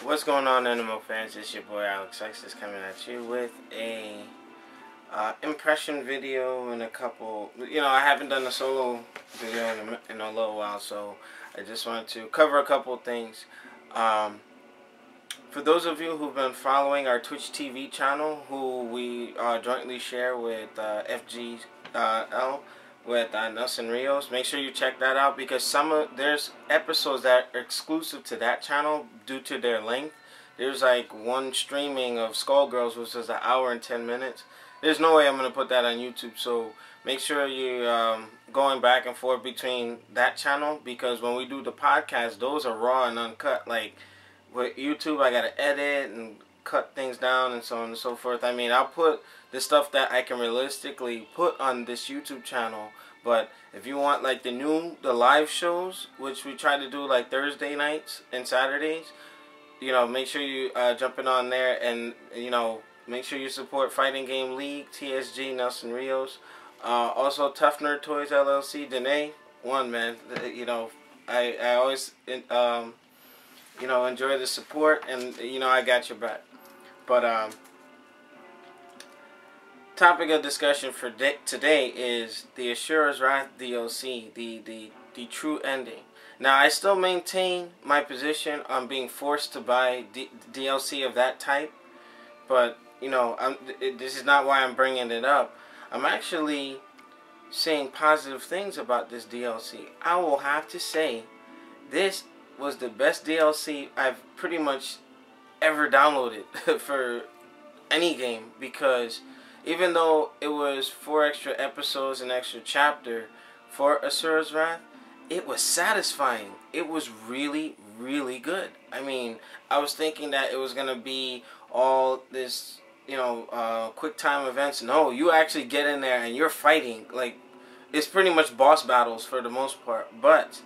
What's going on, MMO fans? It's your boy Alexlexus coming at you with a impression video and a couple. I haven't done a solo video in a little while, so I just wanted to cover a couple things. For those of you who've been following our Twitch TV channel, who we jointly share with M.U.G.E.N with Nelson Rios, make sure you check that out, because there's episodes that are exclusive to that channel due to their length. There's like one streaming of Skullgirls, which is an hour and 10 minutes. There's no way I'm going to put that on YouTube, so make sure you're going back and forth between that channel, because when we do the podcast, those are raw and uncut. Like with YouTube, I got to edit and cut things down and so on and so forth. I mean, I'll put the stuff that I can realistically put on this YouTube channel, but if you want like the live shows, which we try to do like Thursday nights and Saturdays, make sure you jump in on there, and make sure you support Fighting Game League, TSG, Nelson Rios, also Tough Nerd Toys LLC, Danae, man. I always enjoy the support, and I got your back. But topic of discussion for today is the Asura's Wrath DLC, the true ending. Now, I still maintain my position on being forced to buy DLC of that type, but this is not why I'm bringing it up. I'm actually saying positive things about this DLC. I will have to say, this was the best DLC I've pretty much ever downloaded for any game, because even though it was 4 extra episodes and extra chapter for Asura's Wrath, it was satisfying. It was really, really good. I mean, I was thinking that it was going to be all this, quick time events. No, you actually get in there and you're fighting. Like, it's pretty much boss battles for the most part. But,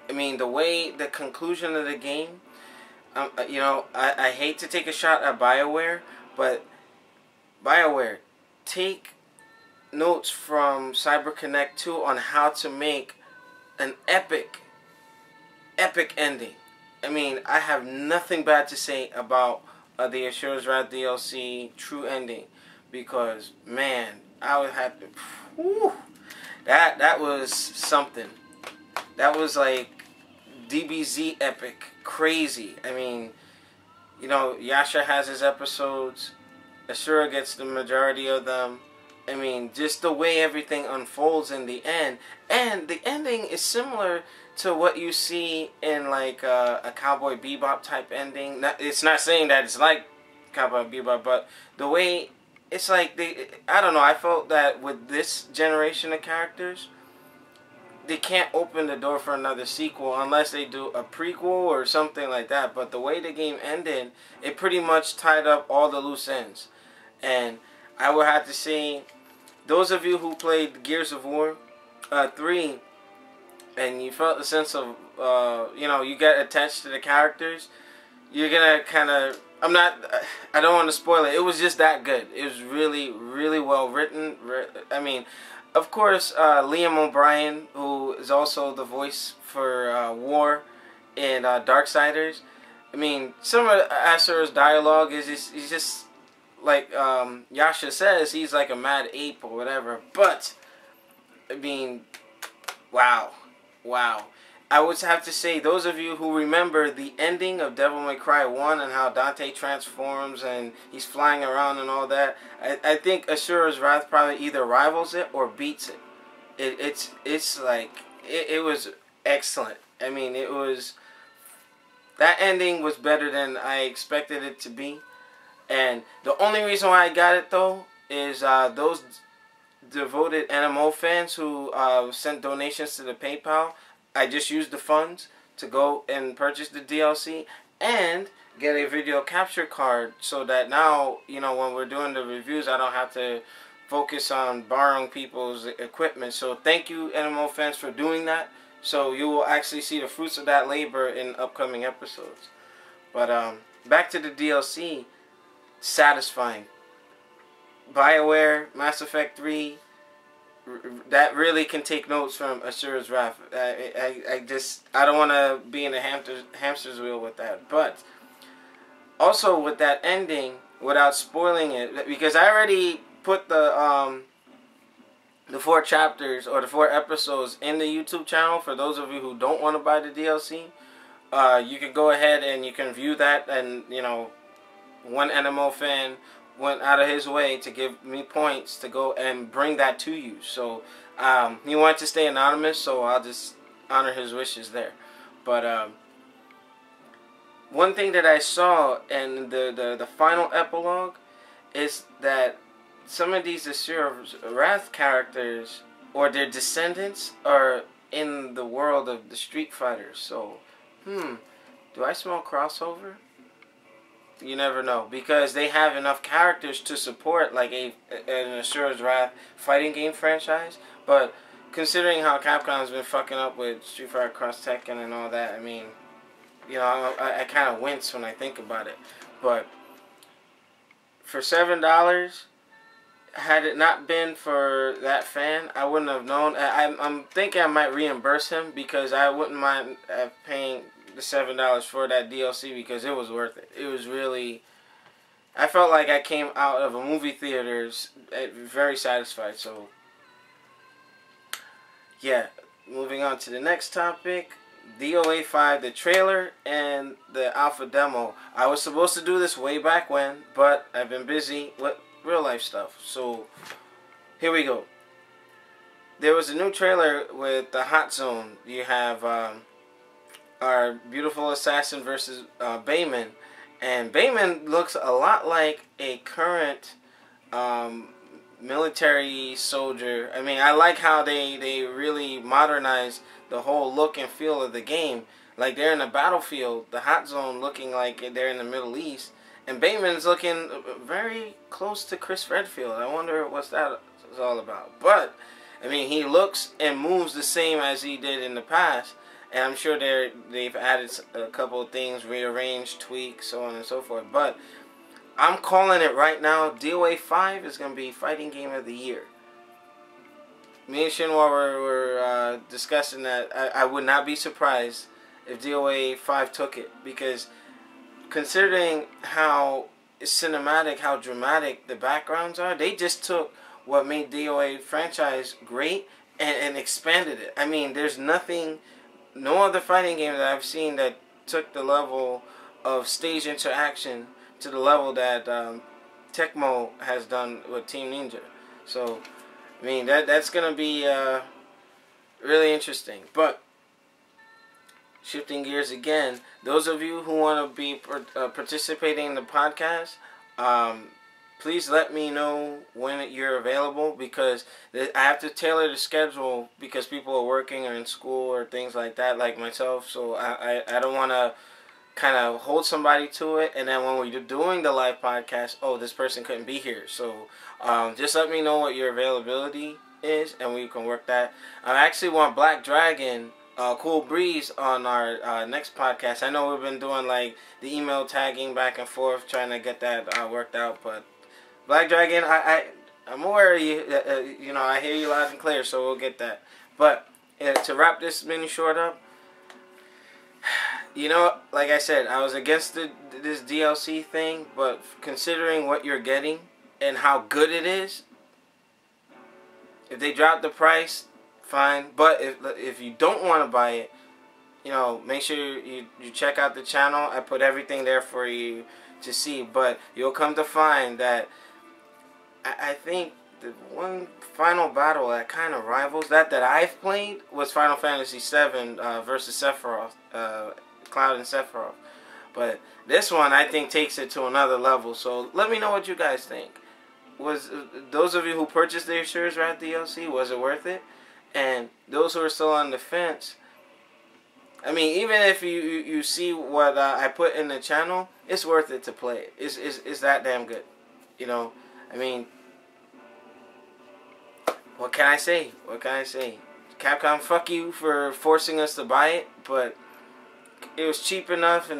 I mean, the conclusion of the game, I hate to take a shot at BioWare, but BioWare, take notes from CyberConnect 2 on how to make an epic ending. I mean, I have nothing bad to say about the Asura's Wrath DLC true ending, because man, I would have to. Whew, that was something. That was like DBZ epic, crazy. I mean, Yasha has his episodes. Asura gets the majority of them. I mean, just the way everything unfolds in the end. And the ending is similar to what you see in like a Cowboy Bebop type ending. It's not saying that it's like Cowboy Bebop, but the way it's like, I don't know, I felt that with this generation of characters, they can't open the door for another sequel unless they do a prequel or something like that. But the way the game ended, it pretty much tied up all the loose ends. And I would have to say, those of you who played Gears of War 3, and you felt a sense of, you get attached to the characters, you're going to kind of, I don't want to spoil it. It was just that good. It was really, really well written. I mean, of course, Liam O'Brien, who is also the voice for War in Darksiders. I mean, some of Asura's dialogue is he's just like Yasha says, he's like a mad ape or whatever. But I mean, wow. I would have to say, those of you who remember the ending of Devil May Cry 1 and how Dante transforms and he's flying around and all that, I think Asura's Wrath probably either rivals it or beats it. It's like, it was excellent. I mean, that ending was better than I expected it to be. And the only reason why I got it, though, is those devoted NMO fans who sent donations to the PayPal. I just used the funds to go and purchase the DLC and get a video capture card, so that now, when we're doing the reviews, I don't have to focus on borrowing people's equipment. So thank you, NMO fans, for doing that. So you will actually see the fruits of that labor in upcoming episodes. But back to the DLC. Satisfying. BioWare, Mass Effect 3, that really can take notes from Asura's Wrath. I don't want to be in a hamster's wheel with that. But also with that ending, without spoiling it, because I already put the 4 chapters or the 4 episodes in the YouTube channel. For those of you who don't want to buy the DLC, you can go ahead and you can view that. And you know, one NMO fan went out of his way to give me points to go and bring that to you. So he wanted to stay anonymous, so I'll just honor his wishes there. But one thing that I saw in the final epilogue is that some of these Asura's Wrath characters or their descendants are in the world of the Street Fighters. So, do I smell crossover? You never know, because they have enough characters to support like an Asura's Wrath fighting game franchise. But considering how Capcom's been fucking up with Street Fighter Cross Tekken and all that, I mean, you know, I kind of wince when I think about it. But for $7, had it not been for that fan, I wouldn't have known. I'm thinking I might reimburse him, because I wouldn't mind paying the $7 for that DLC, because it was worth it. It was really, I felt like I came out of a movie theater very satisfied. So yeah, moving on to the next topic, DOA 5, the trailer and the alpha demo. I was supposed to do this way back when, but I've been busy with real life stuff. So here we go. There was a new trailer with the Hot Zone. You have our beautiful assassin versus Bayman, and Bayman looks a lot like a current military soldier. I mean, I like how they really modernized the whole look and feel of the game. Like they're in a battlefield, the Hot Zone looking like they're in the Middle East, and Bayman's looking very close to Chris Redfield. I wonder what that is all about. But I mean, he looks and moves the same as he did in the past. And I'm sure they've added a couple of things, rearranged, tweaks, so on and so forth. But I'm calling it right now. DOA 5 is going to be Fighting Game of the Year. Me and Shinwa were discussing that. I would not be surprised if DOA 5 took it. Because considering how cinematic, how dramatic the backgrounds are, they just took what made DOA franchise great and expanded it. I mean, there's nothing... No other fighting game that I've seen that took the level of stage interaction to the level that Tecmo has done with Team Ninja. So, I mean, that's going to be really interesting. But, shifting gears again, those of you who want to be participating in the podcast, please let me know when you're available, because I have to tailor the schedule because people are working or in school or things like that, like myself. So I don't want to kind of hold somebody to it, and then when we're doing the live podcast, oh, this person couldn't be here. So just let me know what your availability is, and we can work that. I actually want Black Dragon, Cool Breeze on our next podcast. I know we've been doing like the email tagging back and forth, trying to get that worked out, but Black Dragon, I'm aware of you. You know, I hear you loud and clear, so we'll get that. But to wrap this mini short up, you know, like I said, I was against this DLC thing, but considering what you're getting and how good it is, if they drop the price, fine. But if you don't want to buy it, you know, make sure you check out the channel. I put everything there for you to see. But you'll come to find that I think the one final battle that kind of rivals that I've played was Final Fantasy VII versus Sephiroth, Cloud and Sephiroth. But this one, I think, takes it to another level. So let me know what you guys think. Was those of you who purchased the Asura's Wrath DLC, was it worth it? And those who are still on the fence, I mean, even if you see what I put in the channel, it's worth it to play it. It's that damn good, you know. I mean, what can I say? What can I say? Capcom, fuck you for forcing us to buy it, but it was cheap enough,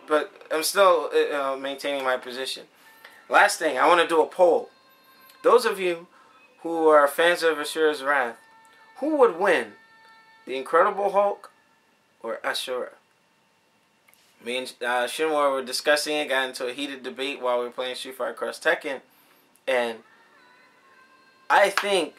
but I'm still maintaining my position. Last thing, I want to do a poll. Those of you who are fans of Asura's Wrath, who would win, the Incredible Hulk or Asura? Me and Shinwar were discussing it, got into a heated debate while we were playing Street Fighter Cross Tekken, and I think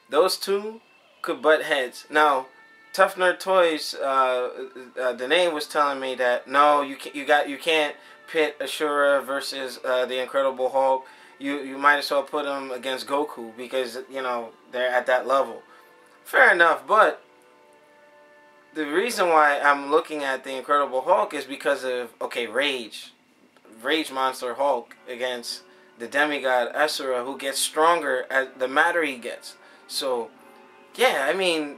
those two could butt heads. Now, Tough Nerd Toys, the name was telling me that no, you can't pit Asura versus the Incredible Hulk. You might as well put them against Goku because you know they're at that level. Fair enough, but the reason why I'm looking at the Incredible Hulk is because of Rage Monster Hulk against the demigod Asura, who gets stronger as the madder he gets. So yeah, I mean,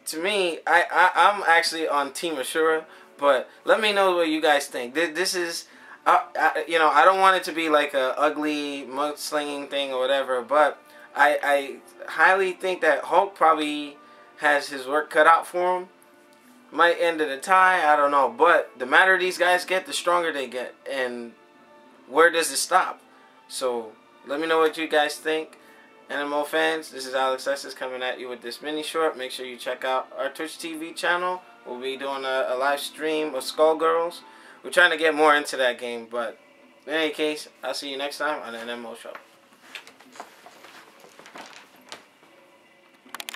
to me, I'm actually on Team Asura, but let me know what you guys think. This is, you know, I don't want it to be like a ugly mudslinging thing or whatever, but I highly think that Hulk probably has his work cut out for him. Might end in a tie, I don't know, but the madder these guys get, the stronger they get, and where does it stop? So let me know what you guys think. NMO fans, this is Alexlexus coming at you with this mini short. Make sure you check out our Twitch TV channel. We'll be doing a live stream of Skullgirls. We're trying to get more into that game, but in any case, I'll see you next time on the NMO show.